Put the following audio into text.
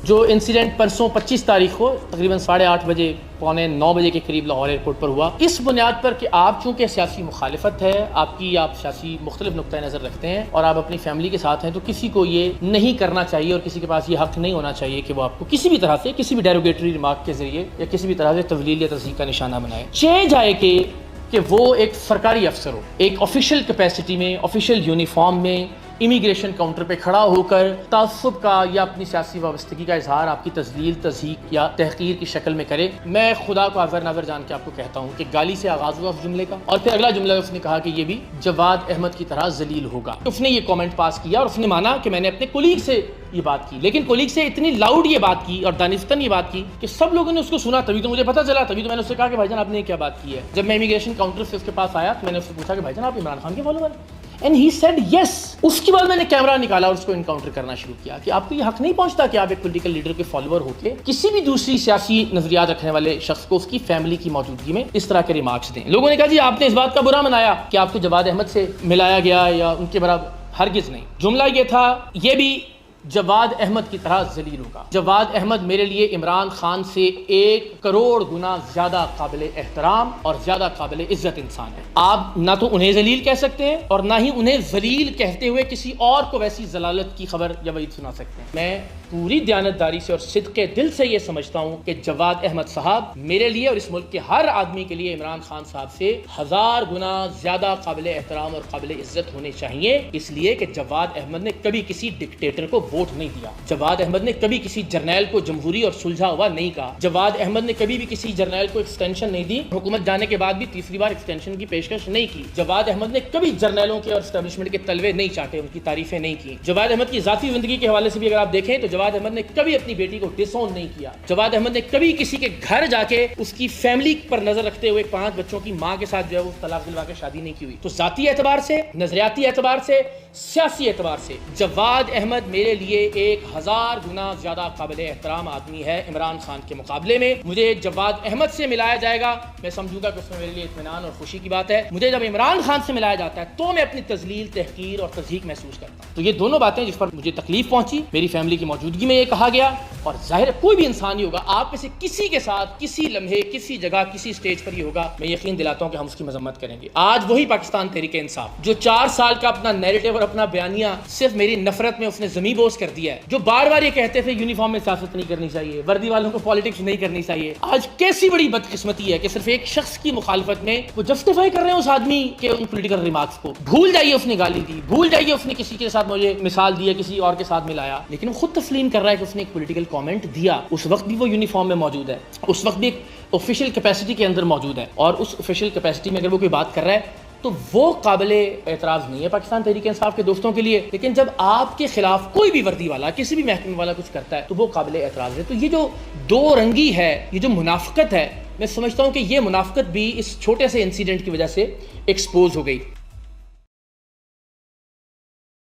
جو انسیڈنٹ پرسوں 25 تاریخ کو تقریباً 8:30 بجے 8:45 بجے کے قریب لاہور ایئرپورٹ پر ہوا، اس بنیاد پر کہ آپ چونکہ سیاسی مخالفت ہے آپ سیاسی مختلف نقطۂ نظر رکھتے ہیں اور آپ اپنی فیملی کے ساتھ ہیں، تو کسی کو یہ نہیں کرنا چاہیے اور کسی کے پاس یہ حق نہیں ہونا چاہیے کہ وہ آپ کو کسی بھی طرح سے کسی بھی ڈیروگیٹری ریمارک کے ذریعے یا کسی بھی طرح سے تضلیل یا تضحیک کا نشانہ بنائے، چاہے جائے کہ وہ ایک سرکاری افسر ہو، ایک آفیشیل کیپیسٹی میں، آفیشیل یونیفارم میں امیگریشن کاؤنٹر پہ کھڑا ہو کر تعصب کا یا اپنی سیاسی وابستگی کا اظہار آپ کی تذلیل، تضحیک یا تحقیر کی شکل میں کرے۔ میں خدا کو حاضر ناظر جان کے آپ کو کہتا ہوں کہ گالی سے آغاز ہوا اس جملے کا، اور پھر اگلا جملہ اس نے کہا کہ یہ بھی جواد احمد کی طرح ذلیل ہوگا۔ اس نے یہ کامنٹ پاس کیا اور اس نے مانا کہ میں نے اپنے کولیگ سے یہ بات کی، لیکن کولیگ سے اتنی لاؤڈ یہ بات کی اور دانستاً یہ بات کی کہ سب لوگوں نے اس کو سنا، تبھی تو مجھے پتہ چلا، تبھی تو میں نے اس سے کہا کہ بھائی جان آپ نے کیا بات کی ہے۔ جب میں امیگریشن کاؤنٹر سے اس کے پاس آیا تو میں نے اس سے پوچھا کہ بھائی جان آپ عمران خان کے فالوور ہیں؟ And he said yes. اس کے بعد میں نے کیمرہ نکالا اور اس کو انکاؤنٹر کرنا شروع کیا کہ آپ کو یہ حق نہیں پہنچتا کہ آپ ایک پولیٹیکل لیڈر کے فالوور ہو کے کسی بھی دوسری سیاسی نظریات رکھنے والے شخص کو اس کی فیملی کی موجودگی میں اس طرح کے ریمارکس دیں۔ لوگوں نے کہا جی آپ نے اس بات کا برا منایا کہ آپ کو جواد احمد سے ملایا گیا یا ان کے برابر، ہرگز نہیں۔ جملہ یہ تھا یہ بھی جواد احمد کی طرح ذلیل ہوگا۔ جواد احمد میرے لیے عمران خان سے 1 کروڑ گنا زیادہ قابل احترام اور زیادہ قابل عزت انسان ہے۔ آپ نہ تو انہیں ذلیل کہہ سکتے ہیں اور نہ ہی انہیں ذلیل کہتے ہوئے کسی اور کو ویسی ضلالت کی خبر یا وعید سنا سکتے ہیں۔ میں پوری دیانتداری سے اور صدق دل سے یہ سمجھتا ہوں کہ جواد احمد صاحب میرے لیے اور اس ملک کے ہر آدمی کے لیے عمران خان صاحب سے 1000 گنا زیادہ قابل احترام اور قابل عزت ہونے چاہیے، اس لیے کہ جواد احمد نے کبھی کسی ڈکٹیٹر کو ووٹ نہیں دیا، جواد احمد نے کبھی کسی جرنیل کو جمہوری اور سلجھا ہوا نہیں کہا، جواد احمد نے کبھی بھی کسی جرنیل کو ایکسٹینشن نہیں دی، حکومت جانے کے بعد بھی تیسری بار ایکسٹینشن کی پیشکش نہیں کی، جواد احمد نے کبھی جرنیلوں کے اور اسٹیبلشمنٹ کے تلوے نہیں چاٹے، ان کی تعریفیں نہیں کی۔ جواد احمد کی ذاتی زندگی کے حوالے سے بھی اگر آپ دیکھیں تو جواد احمد نے کبھی اپنی بیٹی کو ڈس اون نہیں کیا، جواد احمد نے کبھی کسی کے گھر جا کے اس کی فیملی پر نظر رکھتے ہوئے 5 بچوں کی ماں کے ساتھ جو ہے وہ طلاق دلوا کے شادی نہیں کی ہوئی۔ تو ذاتی اعتبار سے، نظریاتی اعتبار سے، سیاسی اعتبار سے جواد احمد میرے لیے 1000 گنا زیادہ قابل احترام آدمی ہے عمران خان کے مقابلے میں۔ مجھے جواد احمد سے ملایا جائے گا میں سمجھوں گا کہ اس میں میرے لیے اطمینان اور خوشی کی بات ہے، مجھے جب عمران خان سے ملایا جاتا ہے تو میں اپنی تذلیل، تحقیر اور تضحیک محسوس کرتا ہوں۔ تو یہ دونوں باتیں جس پر مجھے تکلیف پہنچی، میری فیملی کی موجودگی میں یہ کہا گیا، اور ظاہر ہے کوئی بھی انسان ہی ہوگا آپ میں سے کسی کے ساتھ کسی لمحے، کسی جگہ، کسی سٹیج پر یہ ہوگا، میں یقین دلاتا ہوں کہ ہم اس کی مذمت کریں گے۔ آج وہی پاکستان تحریک انصاف جو 4 سال کا اپنا نیریٹو اور اپنا بیانیہ صرف میری نفرت میں اس نے زمیں بوس کر دیا ہے، جو بار بار یہ کہتے تھے یونیفارم میں سیاست نہیں کرنی چاہیے، وردی والوں کو پالیٹکس نہیں کرنی چاہیے، آج کیسی بڑی بدقسمتی ہے کہ صرف ایک شخص کی مخالفت میں وہ جسٹیفائی کر رہے ہیں اس آدمی کے ان پولیٹیکل ریمارکس کو۔ بھول جائیے اس نے گالی دی، بھول جائیے اس نے کسی کے ساتھ مجھے مثال دی ہے، کسی اور کے ساتھ ملایا، لیکن وہ خود تسلیم کر رہا ہے کہ اس نے ایک پولیٹیکل کامنٹ دیا، اس وقت بھی وہ یونیفارم میں موجود ہے، اس وقت بھی ایک آفیشیل کیپیسٹی کے اندر موجود ہے، اور اس آفیشیل کیپیسٹی میں اگر وہ کوئی بات کر رہا ہے تو وہ قابل اعتراض نہیں ہے پاکستان تحریک انصاف کے دوستوں کے لیے، لیکن جب آپ کے خلاف کوئی بھی وردی والا، کسی بھی محکمے والا کچھ کرتا ہے تو وہ قابل اعتراض ہے۔ تو یہ جو دو رنگی ہے، یہ جو منافقت ہے، میں سمجھتا ہوں کہ یہ منافقت بھی اس چھوٹے سے انسیڈنٹ کی وجہ سے ایکسپوز ہو گئی۔